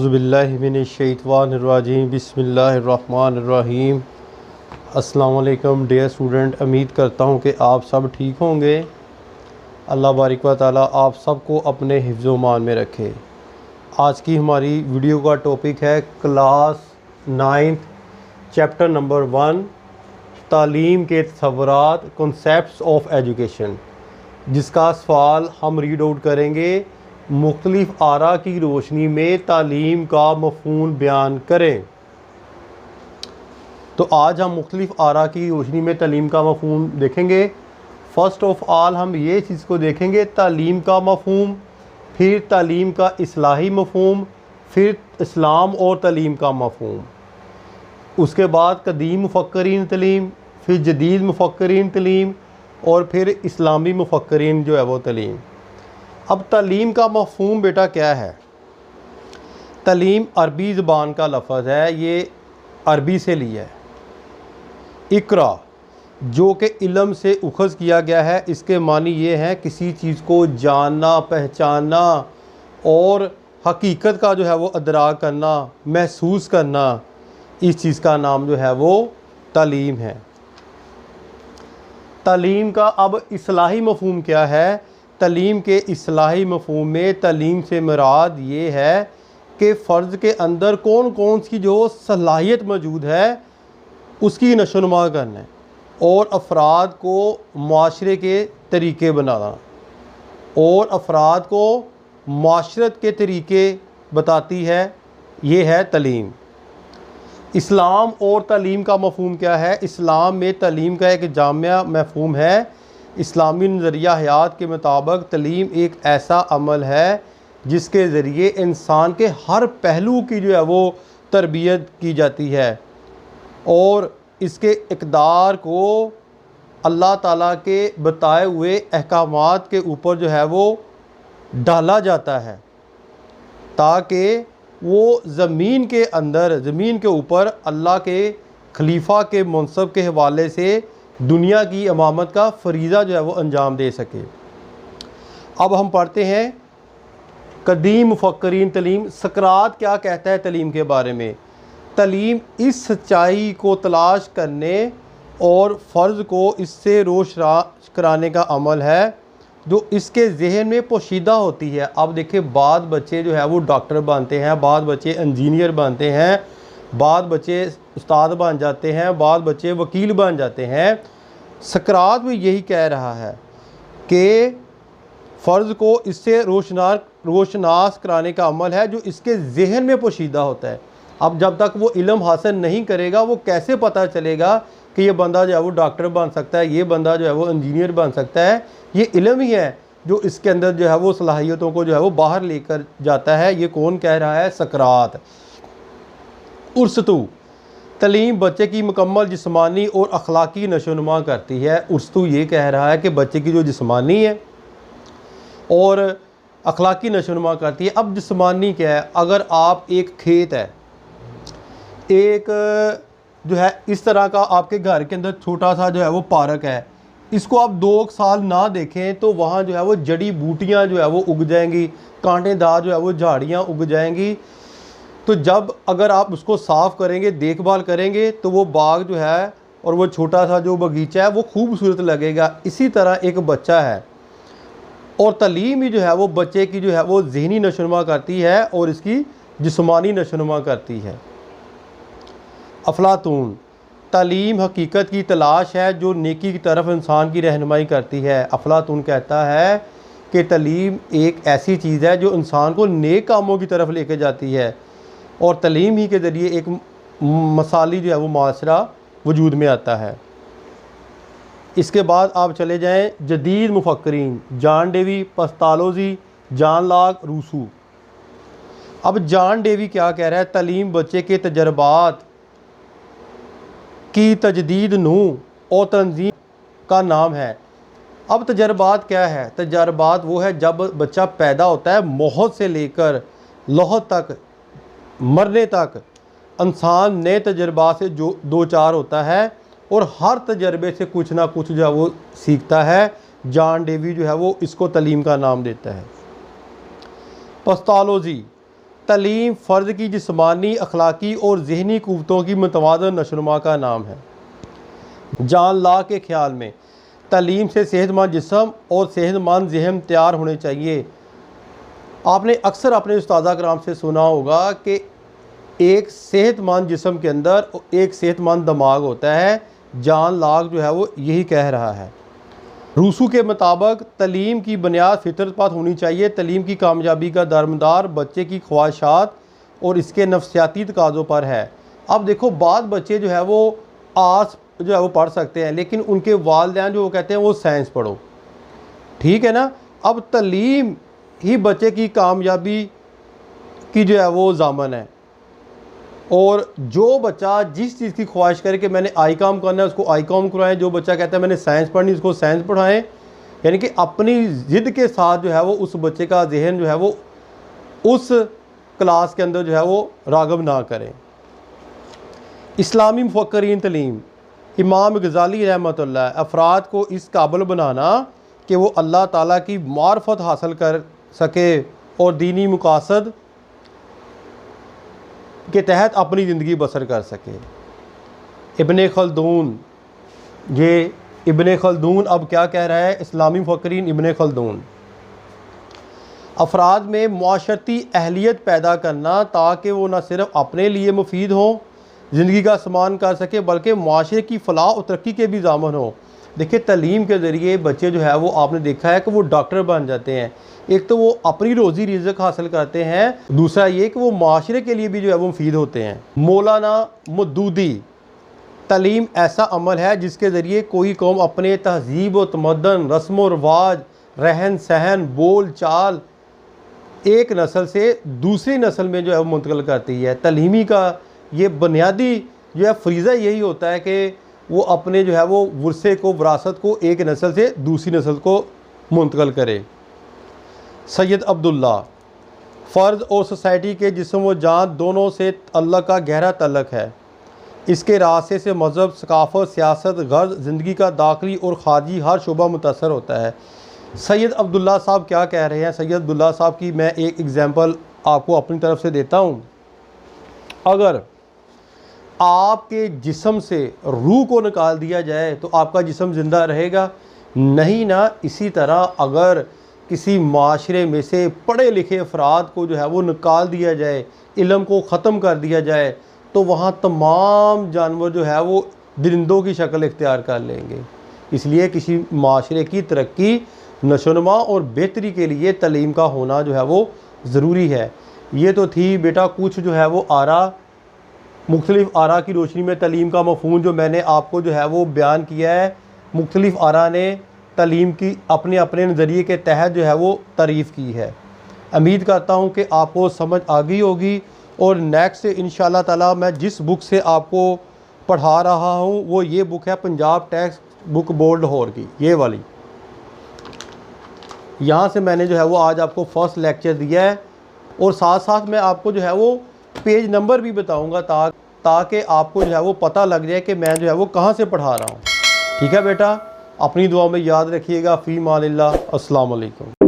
औज़ुबिल्लाहि मिनश्शैतानिर्रजीम बिस्मिल्लाहिर्रहमानिर्रहीम। अस्सलाम वालेकुम डियर स्टूडेंट, उम्मीद करता हूँ कि आप सब ठीक होंगे। अल्लाह बारिक व तआला आप सबको अपने हिफ्ज़ मान में रखे। आज की हमारी वीडियो का टॉपिक है क्लास 9th चैप्टर नंबर 1 तालीम के तसव्वुरात कॉन्सेप्ट्स ऑफ एजुकेशन, जिसका सवाल हम रीड आउट करेंगे। मुख्तलिफ़ आरा की रोशनी में तालीम का मफ़हूम बयान करें। तो आज हम मुख्तलिफ़ आरा की रोशनी में तालीम का मफ़हूम देखेंगे। फ़र्स्ट ऑफ़ ऑल हम ये चीज़ को देखेंगे, तालीम का मफ़हूम, फिर तालीम का इस्लाही मफ़हूम, फिर इस्लाम और तालीम का मफ़हूम, उसके बाद कदीम मुफ़क्किरीन तालीम, फिर जदीद मुफ़क्किरीन तालीम और फिर इस्लामी मुफ़क्किरीन जो है वो तालीम। अब तालीम का मफ़हूम बेटा क्या है? तालीम अरबी ज़बान का लफ्ज़ है, ये अरबी से लिया है। इकरा जो कि इल्म से उखज़ किया गया है, इसके मानी ये हैं किसी चीज़ को जानना, पहचानना और हकीकत का जो है वो अदराक करना, महसूस करना। इस चीज़ का नाम जो है वो तालीम है। तालीम का अब इस्लाही मफ़हूम क्या है? तालीम के इस्लाही मफ़हूम में तालीम से मुराद ये है कि फ़र्द के अंदर कौन कौन सी जो सलाहियत मौजूद है उसकी नशोनुमा करना और अफराद को माशरे के तरीके बनाना और अफराद को माशरत के तरीके बताती है। ये है तालीम। इस्लाम और तालीम का मफ़हूम क्या है? इस्लाम में तालीम का एक जामिया मफ़हूम है। इस्लामी नज़रिया हयात के मुताबिक तालीम एक ऐसा अमल है जिसके ज़रिए इंसान के हर पहलू की जो है वो तरबियत की जाती है और इसके इक़दार को अल्लाह ताला के बताए हुए अहकामात के ऊपर जो है वो डाला जाता है, ताकि वो ज़मीन के अंदर, ज़मीन के ऊपर अल्लाह के खलीफा के मनसब के हवाले से दुनिया की इमामत का फरीज़ा जो है वो अंजाम दे सके। अब हम पढ़ते हैं कदीम मुफ़क्किरीन तालीम। सकरात क्या कहता है तालीम के बारे में? तालीम इस सच्चाई को तलाश करने और फ़र्ज़ को इससे रोशनास कराने का अमल है जो इसके जहन में पोशीदा होती है। अब देखिए, बाद बच्चे जो है वो डॉक्टर बनते हैं, बाद बच्चे इंजीनियर बनते हैं, बाद बच्चे उस्ताद बन जाते हैं, बाद बच्चे वकील बन जाते हैं। सकरात भी यही कह रहा है कि फ़र्ज़ को इससे रोशनास कराने का अमल है जो इसके जहन में पोशीदा होता है। अब जब तक वो इल्म हासिल नहीं करेगा, वो कैसे पता चलेगा कि ये बंदा जो है वो डॉक्टर बन सकता है, ये बंदा जो है वो इंजीनियर बन सकता है? ये इल्म ही है जो इसके अंदर जो है वो सलाहियतों को जो है वो बाहर लेकर जाता है। ये कौन कह रहा है? सकरात। उर्सतू तालीम बच्चे की मुकम्मल जिस्मानी और अखलाकी नशोनुमा करती है। उर्सतू ये कह रहा है कि बच्चे की जो जिस्मानी है और अखलाकी नशोनुमा करती है। अब जिस्मानी क्या है? अगर आप एक खेत है, एक जो है इस तरह का आपके घर के अंदर छोटा सा जो है वो पार्क है, इसको आप 2 साल ना देखें तो वहाँ जो है वो जड़ी बूटियाँ जो है वो उग जाएंगी, कांटेदार जो है वो झाड़ियाँ उग जाएंगी। तो जब अगर आप उसको साफ़ करेंगे, देखभाल करेंगे, तो वो बाग जो है और वो छोटा सा जो बगीचा है वो खूबसूरत लगेगा। इसी तरह एक बच्चा है और तालीम ही जो है वो बच्चे की जो है वो ज़हनी नशोनुमा करती है और इसकी जिस्मानी नशोनुमा करती है। अफलातून तालीम हकीकत की तलाश है जो नेकी की तरफ इंसान की रहनुमाई करती है। अफलातून कहता है कि तालीम एक ऐसी चीज़ है जो इंसान को नेक कामों की तरफ लेके जाती है और तालीम ही के ज़रिए एक मसाली जो है वो माशरा वजूद में आता है। इसके बाद आप चले जाएं जदीद मुफ़क्किरीन, John Dewey, Pestalozzi, John Locke, Rousseau. अब जॉन डेवी क्या कह रहा है? तालीम बच्चे के तजर्बात की तजदीद नूह और तंजीम का नाम है। अब तजर्बात क्या है? तजर्बात वो है जब बच्चा पैदा होता है, मौत से लेकर लौहत तक, मरने तक इंसान नए तजर्बात से जो दो चार होता है और हर तजर्बे से कुछ ना कुछ जो है वो सीखता है। जॉन डेवी जो है वो इसको तालीम का नाम देता है। पेस्टालोज़ी तालीम फ़र्द की जिस्मानी, अखलाकी और ज़हनी क़ुव्वतों की मुतवाज़न नशोनुमा का नाम है। जॉन लॉक के ख़्याल में तालीम से सेहतमंद जिस्म और सेहतमंद ज़हन तैयार होने चाहिए। आपने अक्सर अपने उस्तादा कराम से सुना होगा कि एक सेहतमंद जिस्म के अंदर एक सेहतमंद दिमाग होता है। जॉन लॉक जो है वो यही कह रहा है। रूसू के मुताबिक तालीम की बुनियाद फितरत पर होनी चाहिए। तालीम की कामयाबी का दारोमदार बच्चे की ख्वाहिशात और इसके नफ्सियाती तकाज़ों पर है। अब देखो, बाद बच्चे जो है वो आर्ट्स जो है वो पढ़ सकते हैं, लेकिन उनके वालिदैन जो वो कहते हैं वो साइंस पढ़ो, ठीक है ना। अब तालीम ही बच्चे की कामयाबी की जो है वो ज़ामन है। और जो बच्चा जिस चीज़ की ख्वाहिश करे कि मैंने आई कॉम करना है, उसको आई कॉम कराएं। जो बच्चा कहता है मैंने साइंस पढ़नी, उसको साइंस पढ़ाएं। यानी कि अपनी ज़िद के साथ जो है वो उस बच्चे का जहन जो है वो उस क्लास के अंदर जो है वो राग़िब ना करें। इस्लामी मुफ़क्किरीन तालीम, इमाम गज़ाली रहमतुल्लाह, अफराद को इस काबिल बनाना कि वो अल्लाह ताला की मार्फत हासिल कर सके और दीनी मकासद के तहत अपनी ज़िंदगी बसर कर सके। इब्ने खल्दून, ये इब्ने खल्दून अब क्या कह रहा है? इस्लामी मुफ़क्किरीन इब्ने खल्दून, अफराद में मुआशरती अहलियत पैदा करना ताकि वो न सिर्फ़ अपने लिए मुफीद हों, ज़िंदगी का सामान कर सके, बल्कि मुआशरे की फ़लाह और तरक्की के भी ज़ामन हो। देखिए, तालीम के ज़रिए बच्चे जो है वो आपने देखा है कि वो डॉक्टर बन जाते हैं। एक तो वो अपनी रोज़ी रिज़्क़ हासिल करते हैं, दूसरा ये कि वो माशरे के लिए भी जो है वो मुफीद होते हैं। मौलाना मौदूदी, तालीम ऐसा अमल है जिसके ज़रिए कोई कौम अपने तहज़ीब व तमद्दन, रस्म व रवाज, रहन सहन, बोल चाल एक नस्ल से दूसरी नस्ल में जो है वो मुंतकिल करती है। तालीमी का ये बुनियादी जो है फ़रीज़ा यही होता है कि वो अपने जो है वो वर्से को, विरासत को एक नस्ल से दूसरी नस्ल को मुंतकिल करे। सैयद अब्दुल्ला, फ़र्द और सोसाइटी के जिस्म व जान दोनों से अल्लाह का गहरा तल्लुक़ है। इसके रास्ते से मज़हब, सकाफ़त, सियासत, गर्ज़, ज़िंदगी का दाखिली और ख़ारिजी हर शोबा मुतासर होता है। सैयद अब्दुल्ला साहब क्या कह रहे हैं? सैयद अब्दुल्ला साहब की मैं एक एग्ज़ाम्पल आपको अपनी तरफ से देता हूँ। अगर आपके जिस्म से रूह को निकाल दिया जाए तो आपका जिस्म ज़िंदा रहेगा? नहीं ना। इसी तरह अगर किसी माशरे में से पढ़े लिखे अफराद को जो है वो निकाल दिया जाए, इल्म को ख़त्म कर दिया जाए, तो वहाँ तमाम जानवर जो है वो दरिंदों की शक्ल इख्तियार कर लेंगे। इसलिए किसी माशरे की तरक्की, नशोनुमा और बेहतरी के लिए तालीम का होना जो है वो ज़रूरी है। ये तो थी बेटा कुछ जो है वो आरा, मुख्तलिफ़ आरा की रोशनी में तालीम का मफ़हूम जो मैंने आपको जो है वो बयान किया है। मुख्तलिफ़ आरा ने तालीम की अपने अपने नज़रिए के तहत जो है वो तारीफ़ की है। उम्मीद करता हूँ कि आपको समझ आ गई होगी। और नेक्स्ट इंशाअल्लाह ताला मैं जिस बुक से आपको पढ़ा रहा हूँ वो ये बुक है Punjab text book board Lahore की, ये वाली। यहाँ से मैंने जो है वो आज आपको फ़र्स्ट लेक्चर दिया है और साथ साथ मैं आपको जो है वो पेज नंबर भी बताऊँगा ताकि आपको जो है वो पता लग जाए कि मैं जो है वो कहाँ से पढ़ा रहा हूँ। ठीक है बेटा, अपनी दुआ में याद रखिएगा। फ़ी मानिल्लाह। अस्सलाम वालेकुम।